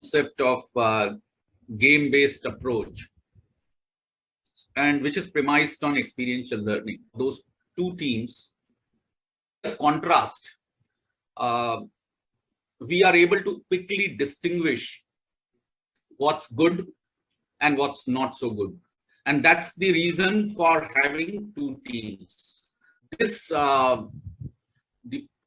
concept of game-based approach, and which is premised on experiential learning. Those two teams, the contrast, we are able to quickly distinguish what's good and what's not so good. And that's the reason for having two teams. This, the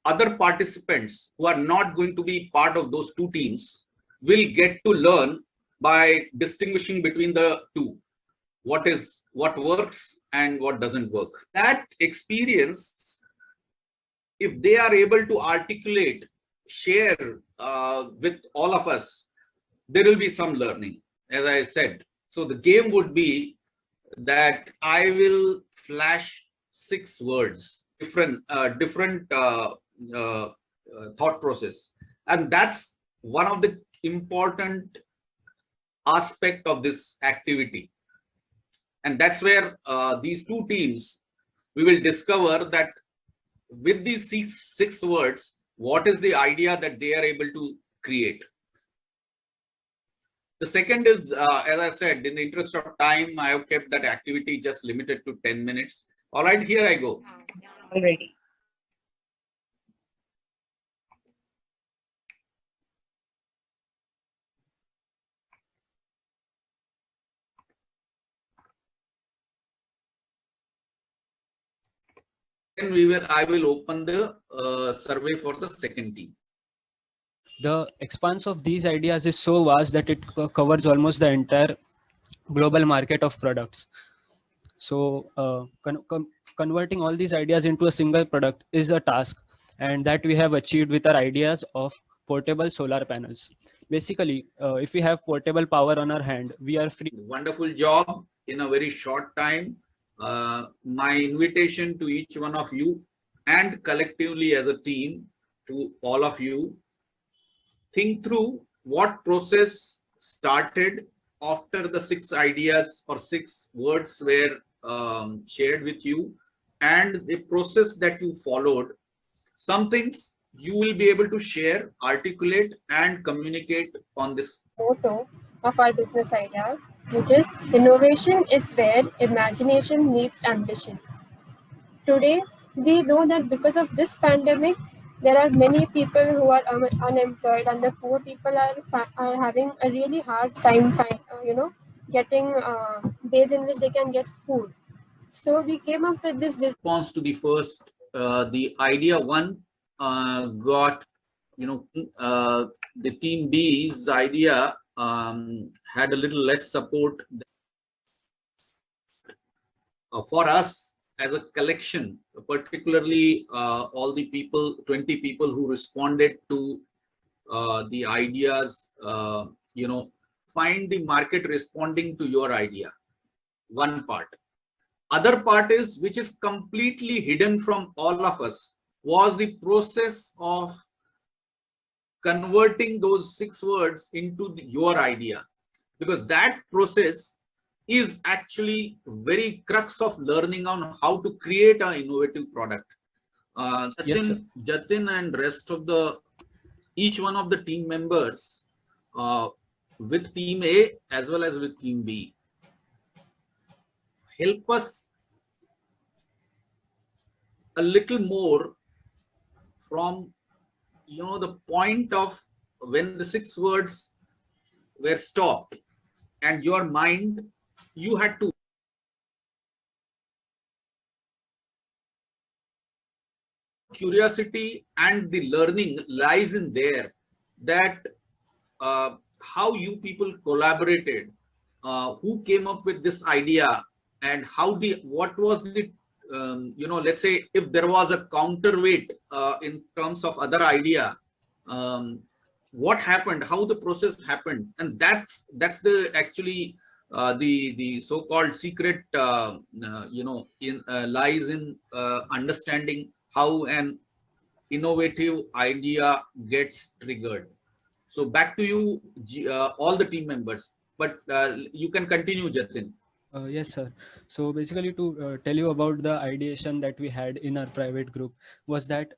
other participants who are not going to be part of those two teams will get to learn by distinguishing between the two, what works and what doesn't work. That experience, if they are able to articulate, share with all of us, there will be some learning, as I said. So the game would be that I will flash 6 words, different thought process, and that's one of the important aspect of this activity. And that's where these two teams, we will discover that with these six words, what is the idea that they are able to create. The second is, as I said, in the interest of time, I have kept that activity just limited to 10 minutes. All right, here I go. Already. Then I will open the survey for the second team. The expanse of these ideas is so vast that it covers almost the entire global market of products. So converting all these ideas into a single product is a task, and that we have achieved with our ideas of portable solar panels. Basically, if we have portable power on our hand, we are free. Wonderful job in a very short time. My invitation to each one of you and collectively as a team to all of you, think through what process started after the 6 ideas or 6 words were shared with you, and the process that you followed. Some things you will be able to share, articulate, and communicate on this Motto of our business idea, which is innovation is where imagination meets ambition. Today, we know that because of this pandemic, there are many people who are unemployed, and the poor people are having a really hard time getting days in which they can get food. So we came up with this response to the first, the idea one got, the team B's idea had a little less support. For us as a collection, particularly all the people, 20 people who responded to the ideas, find the market responding to your idea. One part. Other part is, which is completely hidden from all of us, was the process of converting those 6 words into your idea, because that process is actually very crux of learning on how to create an innovative product. Jatin and rest of each one of the team members with team A as well as with team B, help us a little more from the point of when the 6 words were stopped and your mind, you had to curiosity, and the learning lies in there, that how you people collaborated, who came up with this idea, and what was the let's say if there was a counterweight in terms of other idea, what happened, how the process happened. And that's the actually the so-called secret lies in understanding how an innovative idea gets triggered. So back to you, all the team members, but you can continue, Jatin. Yes, sir. So basically, to tell you about the ideation that we had in our private group was that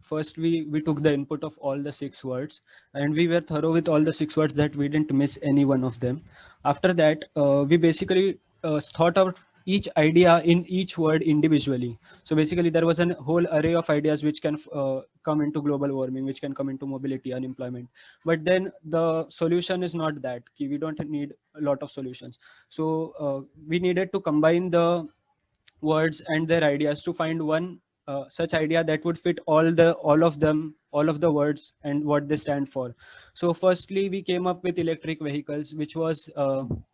first we took the input of all the 6 words, and we were thorough with all the 6 words that we didn't miss any one of them. After that, we basically thought out each idea in each word individually. So basically, there was a whole array of ideas which can come into global warming, which can come into mobility, unemployment. But then the solution is not that. We don't need a lot of solutions. So we needed to combine the words and their ideas to find one such idea that would fit all of the words and what they stand for. So firstly we came up with electric vehicles, which was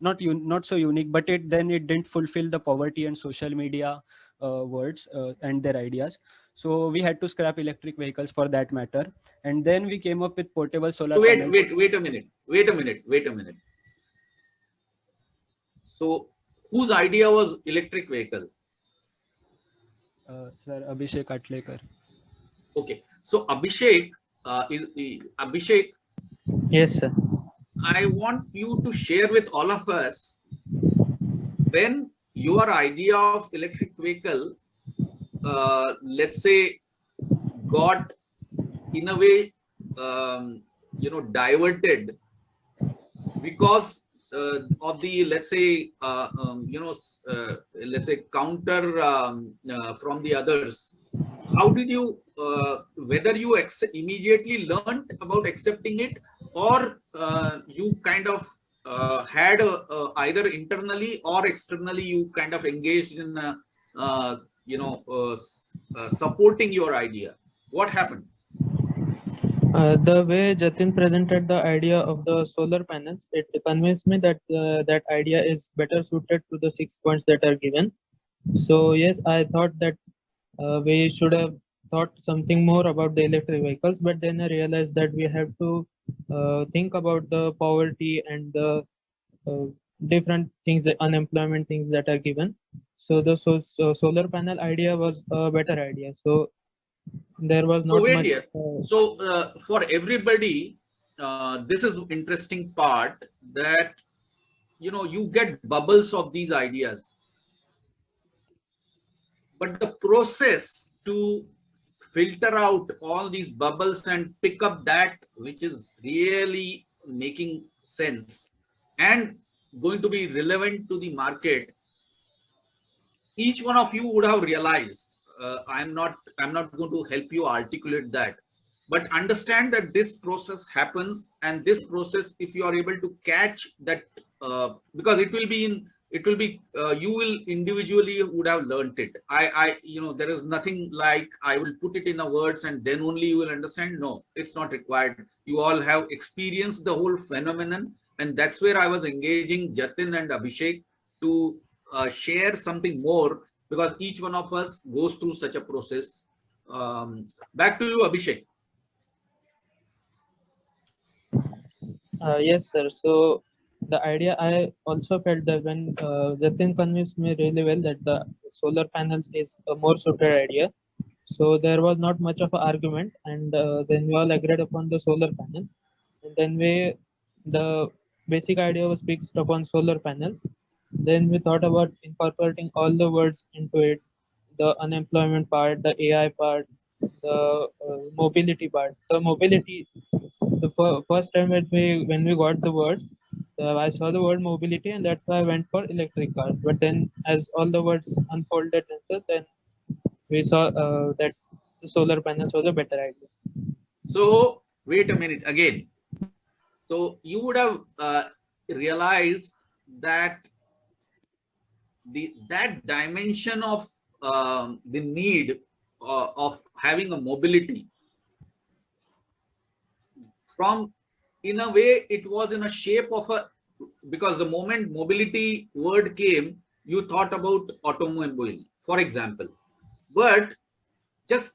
not so unique, but it didn't fulfill the poverty and social media words and their ideas. So we had to scrap electric vehicles for that matter, and then we came up with portable solar Wait, panels. wait a minute. Wait a minute. Wait a minute. So whose idea was electric vehicle? Sir Abhishek Atlekar. Okay. So Abhishek, Abhishek, Yes, sir. I want you to share with all of us when your idea of electric vehicle, let's say, got in a way, diverted because of the, let's say, let's say counter from the others. How did you, whether you immediately learned about accepting it, or you kind of had either internally or externally, you kind of engaged in, supporting your idea? What happened? The way Jatin presented the idea of the solar panels, it convinced me that that idea is better suited to the 6 points that are given. So yes, I thought that we should have thought something more about the electric vehicles, but then I realized that we have to think about the poverty and the uh, different things, the unemployment things that are given. So the solar panel idea was a better idea. So there was So not wait much. here. So for everybody, this is interesting part that you get bubbles of these ideas, but the process to filter out all these bubbles and pick up that which is really making sense and going to be relevant to the market, each one of you would have realized, I'm not going to help you articulate that, but understand that this process happens, and this process, if you are able to catch that, because you will individually would have learned it. There is nothing like I will put it in the words and then only you will understand. No, it's not required. You all have experienced the whole phenomenon, and that's where I was engaging Jatin and Abhishek to share something more, because each one of us goes through such a process. Back to you, Abhishek. Yes, sir. So the idea, I also felt that when Jatin convinced me really well that the solar panels is a more suited idea. So there was not much of an argument, and then we all agreed upon the solar panels. And then the basic idea was fixed upon solar panels. Then we thought about incorporating all the words into it, the unemployment part, the AI part, the mobility part. The mobility, the first time when we got the words, I saw the word mobility, and that's why I went for electric cars. But then, as all the words unfolded themselves, then we saw that the solar panels was a better idea. So wait a minute again. So you would have realized that that dimension of the need of having a mobility, from, in a way, it was in a shape of a, because the moment mobility word came, you thought about automobile, for example. But just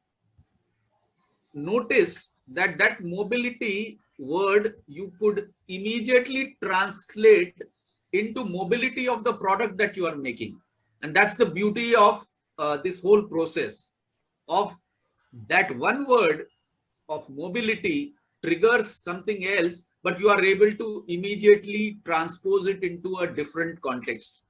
notice that that mobility word you could immediately translate into mobility of the product that you are making. And that's the beauty of this whole process of that one word of mobility triggers something else, but you are able to immediately transpose it into a different context.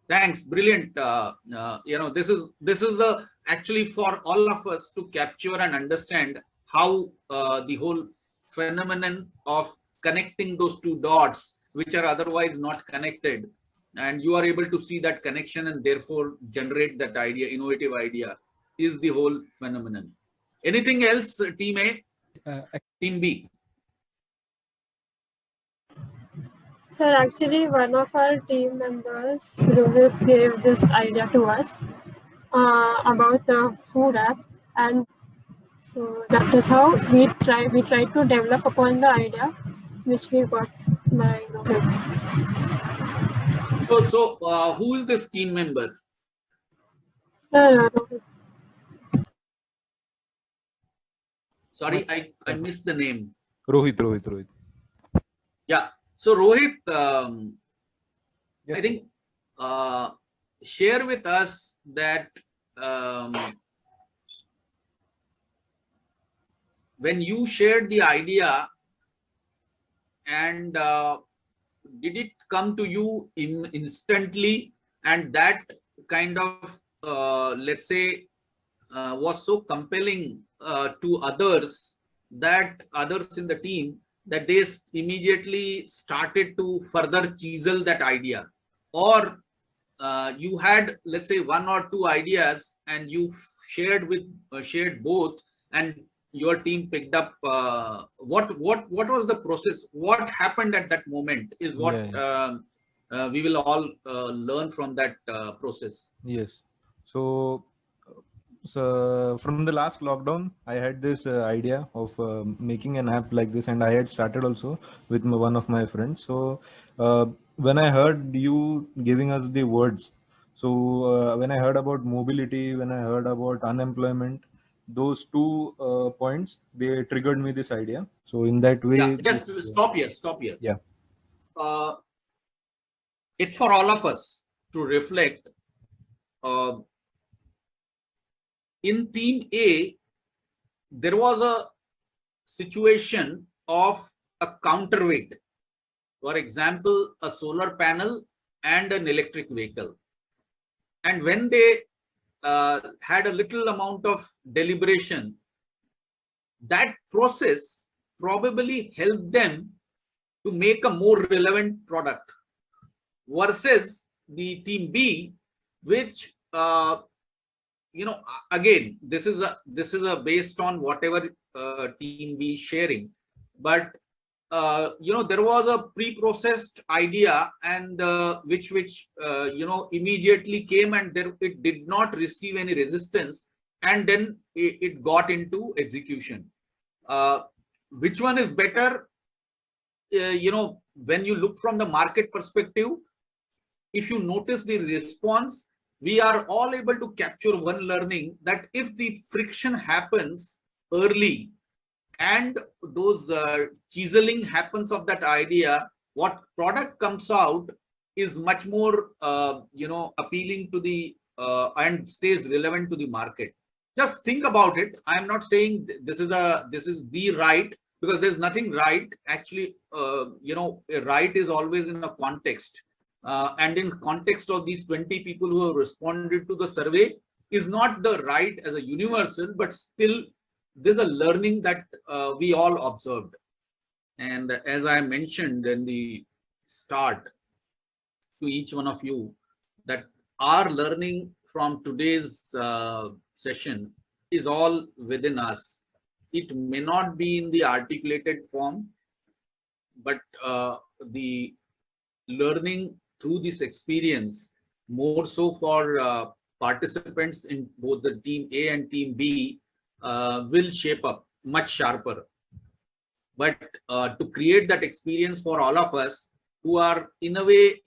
Thanks, brilliant. This is the actually for all of us to capture and understand how the whole phenomenon of connecting those two dots, which are otherwise not connected, and you are able to see that connection and therefore generate that idea, innovative idea, is the whole phenomenon. Anything else, Team A, Team B? Sir, actually, one of our team members, Rohit, gave this idea to us about the food app, and so that is how we tried to develop upon the idea, which we got by Rohit. So, who is this team member? Sir, Rohit. Sorry, I missed the name. Rohit. Yeah. So Rohit, Yes. I think share with us that when you shared the idea, and did it come to you instantly, and that kind of let's say was so compelling to others, that others in the team, that they immediately started to further chisel that idea? Or you had, let's say, one or two ideas and you shared both, and your team picked up? What was the process? What happened at that moment is what we will all learn from that process. Yes. So from the last lockdown, I had this idea of making an app like this, and I had started also with one of my friends. So when I heard you giving us the words, so when I heard about mobility, when I heard about unemployment, those two points, they triggered me this idea. So in that way, Yeah, just stop here. Yeah. It's for all of us to reflect. In Team A, there was a situation of a counterweight. For example, a solar panel and an electric vehicle. And when they had a little amount of deliberation, that process probably helped them to make a more relevant product, versus the Team B, which again, this is a based on whatever Team B sharing, but there was a pre-processed idea, and which immediately came, and it did not receive any resistance, and then it got into execution. Which one is better? When you look from the market perspective, if you notice the response, we are all able to capture one learning, that if the friction happens early and those chiseling happens of that idea, what product comes out is much more appealing to the and stays relevant to the market. Just think about it. I am not saying this is the right, because there's nothing right. Actually, a right is always in a context. And in context of these 20 people who have responded to the survey, is not the right as a universal, but still there's a learning that we all observed. And as I mentioned in the start to each one of you, that our learning from today's session is all within us. It may not be in the articulated form, but the learning through this experience, more so for participants in both the Team A and Team B, will shape up much sharper. But to create that experience for all of us who are in a way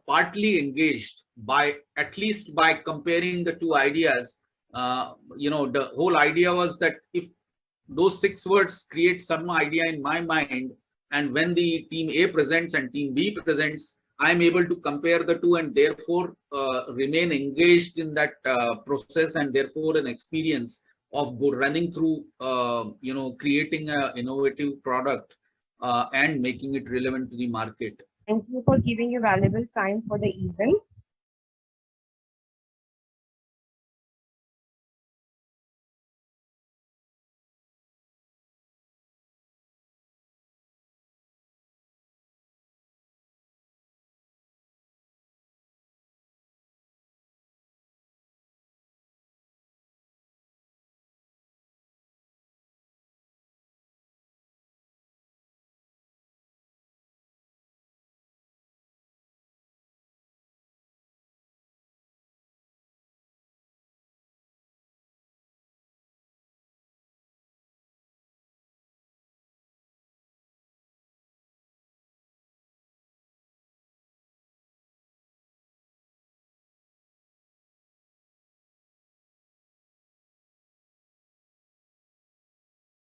partly engaged, by at least by comparing the two ideas, the whole idea was that if those 6 words create some idea in my mind, and when the Team A presents and Team B presents, I'm able to compare the two, and therefore remain engaged in that process, and therefore an experience of running through, creating an innovative product and making it relevant to the market. Thank you for giving your valuable time for the event.